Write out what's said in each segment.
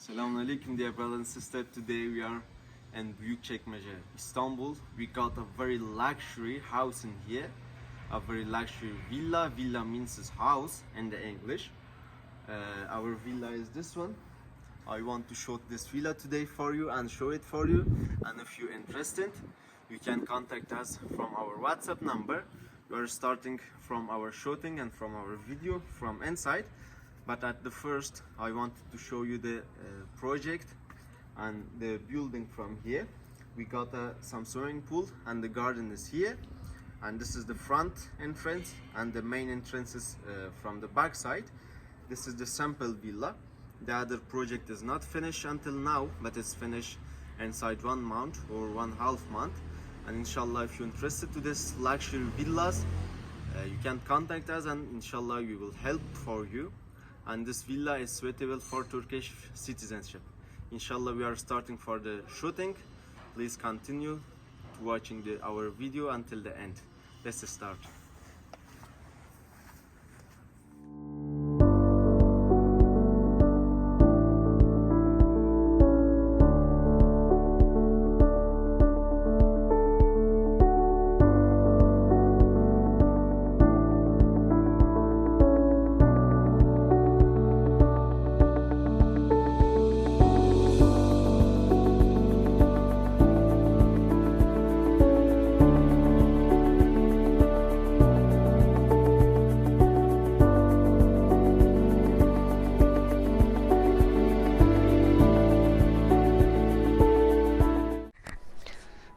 Assalamu alaikum, dear brothers and sisters. Today we are in Büyükçekmece, Istanbul. We got a very luxury house in here, a very luxury villa. Villa means house in the English. Our villa is this one. I want to show this villa today for you and show it for you. And if you're interested, you can contact us from our WhatsApp number. We are starting from our shooting and from our video from inside. But at the first, I wanted to show you the project and the building from here. We got some swimming pool and the garden is here. And this is the front entrance and the main entrance is from the back side. This is the sample villa. The other project is not finished until now, but it's finished inside 1 month or 1.5 month. And inshallah, if you're interested to this luxury villas, you can contact us and inshallah we will help for you. And this villa is suitable for Turkish citizenship. Inshallah, we are starting for the shooting. Please continue to watching our video until the end. Let's start.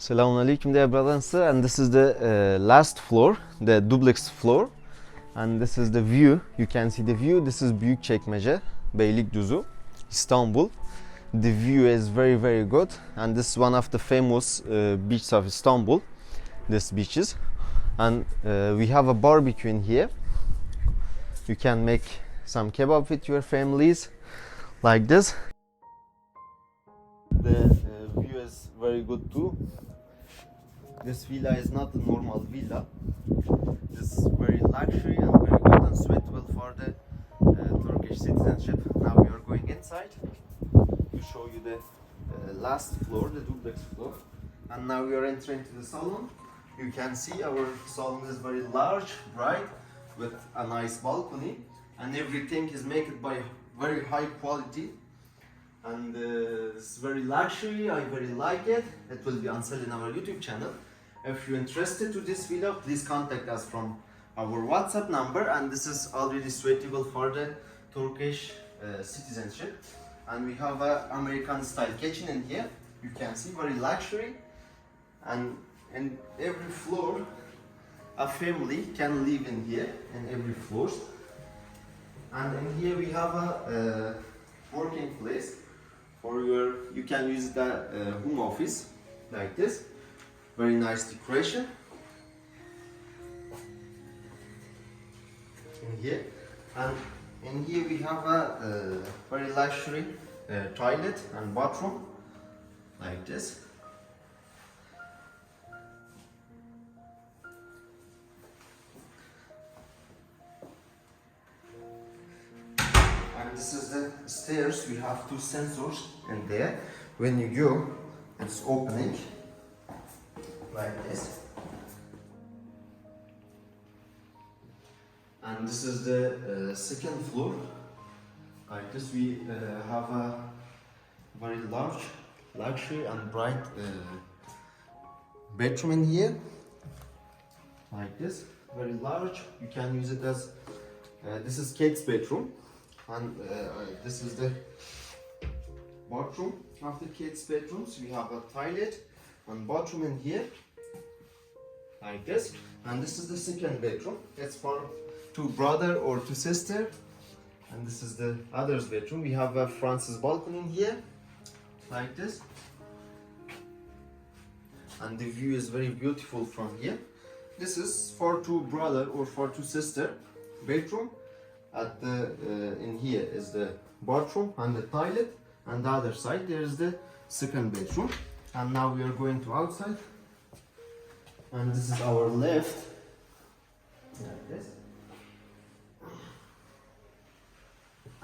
Assalamu alaikum, dear brothers and sisters, and this is the last floor, the duplex floor, and this is the view. You can see the view. This is Büyükçekmece, Beylikdüzü, Istanbul. The view is very good, and this is one of the famous beaches of Istanbul. This beaches, and we have a barbecue in here. You can make some kebab with your families, like this. The view is very good too. This villa is not a normal villa. This is very luxury and very good and suitable for the Turkish citizenship. Now we are going inside to show you the last floor, the duplex floor. And now we are entering to the salon. You can see our salon is very large, bright, with a nice balcony, and everything is made by very high quality. And it's very luxury. I very like it. It will be on sale in our YouTube channel. If you're interested to this villa, please contact us from our WhatsApp number, and this is already suitable for the Turkish citizenship. And we have a American style kitchen in here. You can see very luxury, and in every floor a family can live in here, in every floor. And in here we have a working place for you can use the home office like this. Very nice decoration in here, and in here we have a very luxury toilet and bathroom like this. And this is the stairs. We have 2 sensors in there. When you go, it's opening like this. And this is the second floor. Like this, we have a very large, luxury and bright bedroom in here. Like this, very large. You can use it as this is Kate's bedroom, and this is the bathroom of the kids' bedrooms. We have a toilet and bathroom in here, like this. And this is the second bedroom. It's for 2 brother or 2 sister. And this is the other's bedroom. We have a Francis balcony in here, like this. And the view is very beautiful from here. This is for 2 brother or for 2 sister bedroom. At the in here is the bathroom and the toilet, and the other side there is the second bedroom. And now we are going to outside, and this is our left, like this.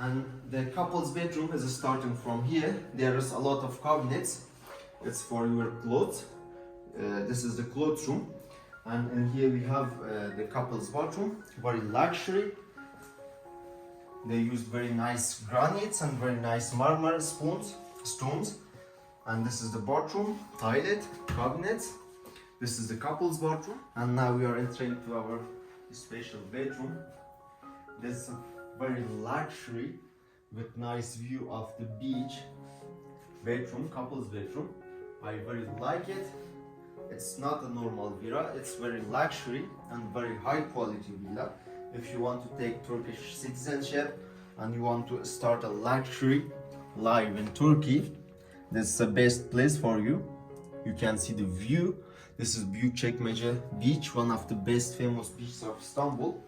And the couple's bedroom is starting from here. There is a lot of cabinets. It's for your clothes. This is the clothes room. And in here we have the couple's bathroom. Very luxury. They use very nice granites and very nice marmor stones. And this is the bathroom, toilet, cabinets. This is the couple's bathroom. And now we are entering to our special bedroom. This is a very luxury with nice view of the beach bedroom, couple's bedroom. I very like it. It's not a normal villa, it's very luxury and very high quality villa. If you want to take Turkish citizenship and you want to start a luxury life in Turkey, this is the best place for you. You can see the view. This is Büyükçekmece beach, one of the best famous beaches of Istanbul.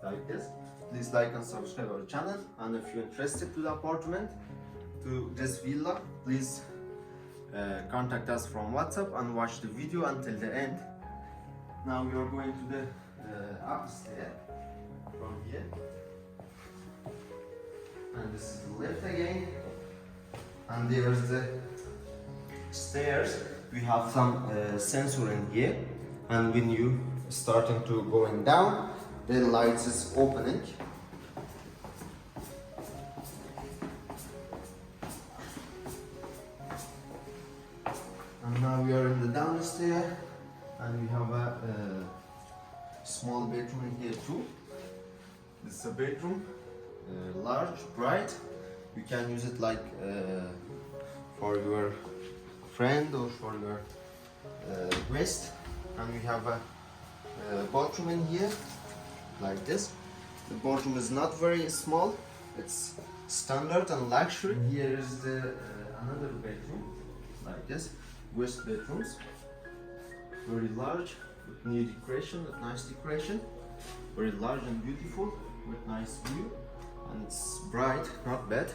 Like this. Please like and subscribe our channel. And if you're interested to the apartment, to this villa, please contact us from WhatsApp and watch the video until the end. Now we are going to the upstairs from here. And this is the lift again. And there's the stairs. We have some sensor in here, and when you starting to going down, the lights is opening. And now we are in the downstairs, and we have a small bedroom in here too. This is a bedroom, large, bright. You can use it like for your friend or for your guest. And we have a bathroom in here, like this. The bathroom is not very small, it's standard and luxury. Here is the another bedroom, like this. West bedrooms, very large, with new decoration, with nice decoration. Very large and beautiful, with nice view, and it's bright, not bad.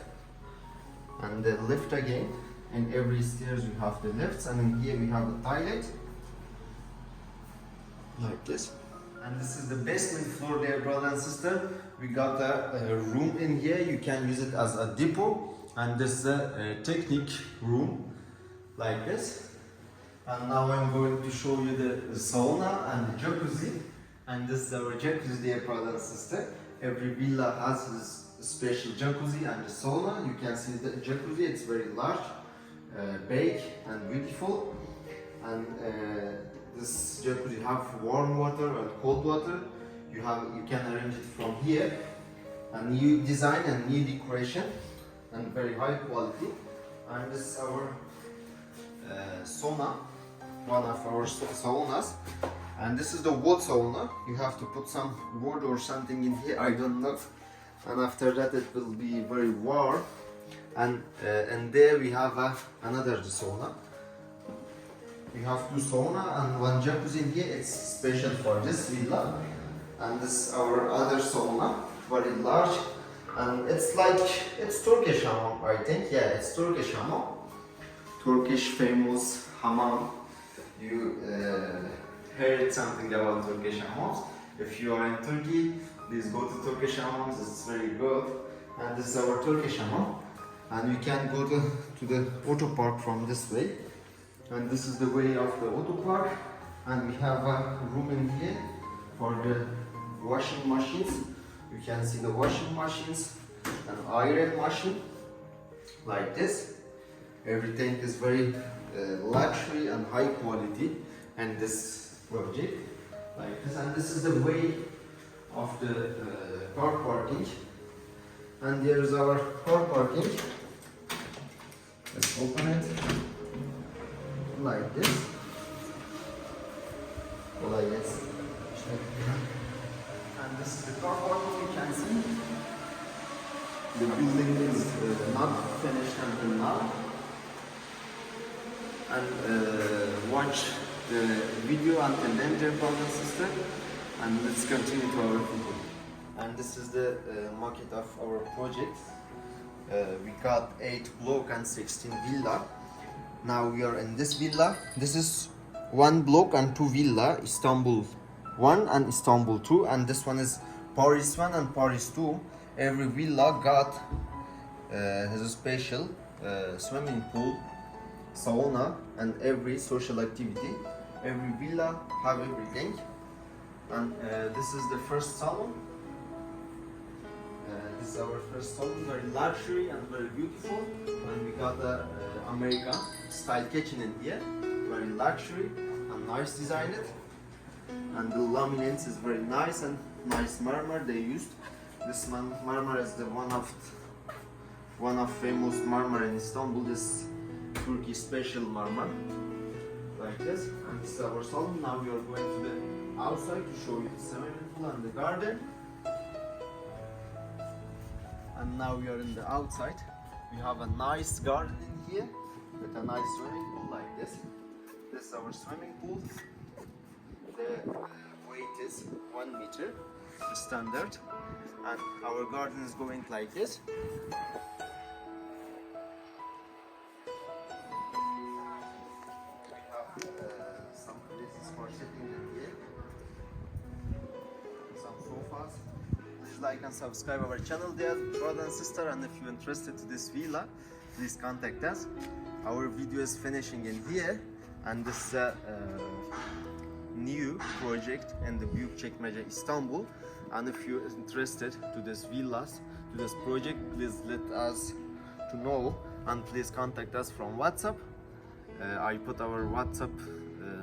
And the lift again. In every stairs you have the lifts, and in here we have a toilet, like this. And this is the basement floor there, brother and sister. We got a room in here. You can use it as a depot, and this is a technique room, like this. And now I'm going to show you the sauna and the jacuzzi. And this is our jacuzzi there, brother and sister. Every villa has this special jacuzzi and the sauna. You can see the jacuzzi, it's very large, big and beautiful. And this jacuzzi have warm water and cold water. You can arrange it from here. A new design and new decoration and very high quality. And this is our sauna, one of our saunas. And this is the wood sauna. You have to put some wood or something in here, I don't know. And after that it will be very warm. And there we have another sauna. We have two sauna and one jacuzzi in here. It's special for this villa. And this is our other sauna, very large. And it's Turkish hamam, I think. Yeah, it's Turkish hamam. Turkish famous hamam. You heard something about Turkish hamams. If you are in Turkey, please go to Turkish hamams. It's very good. And this is our Turkish hamam. And you can go to the auto park from this way. And this is the way of the auto park. And we have a room in here for the washing machines. You can see the washing machines and iron machine, like this. Everything is very luxury and high quality. And this project, like this. And this is the way of the car parking. And there is our car parking. Let's open it like this. Like this. And this is the car parking. You can see the building is not finished until now. And watch the video until then, dear brother and sister. And let's continue to our video. And this is the maquette of our project. We got 8 block and 16 villa. Now we are in this villa. This is 1 block and 2 villa, Istanbul 1 and Istanbul 2. And this one is Paris 1 and Paris 2. Every villa got has a special swimming pool, sauna, and every social activity. Every villa have everything. And this is the first salon. This is our first salon, very luxury and very beautiful. And we got the American style kitchen in here, very luxury and nice designed. And the laminates is very nice and nice marmor they used. This marmor is the one of famous marmor in Istanbul. This Turkish special marmor, like this. And this is our salon. Now we are going to the outside to show you the swimming pool and the garden. And now we are in the outside. We have a nice garden in here with a nice swimming pool like this. This is our swimming pool. The weight is 1 meter, the standard, and our garden is going like this. We have some places for sitting in here, some sofas. Please like and subscribe our channel, dear brother and sister, and if you're interested to this villa, please contact us. Our video is finishing in here, and this is a new project in the Büyükçekmece, Istanbul. And if you're interested to this villas, to this project, please let us to know, and please contact us from WhatsApp. I put our WhatsApp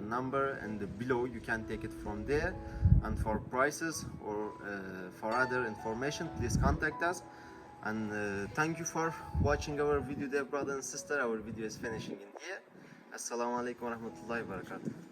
number and below, you can take it from there. And for prices or for other information, please contact us. And thank you for watching our video, dear brother and sister. Our video is finishing in here. Assalamu alaikum wa rahmatullahi wa barakatuh.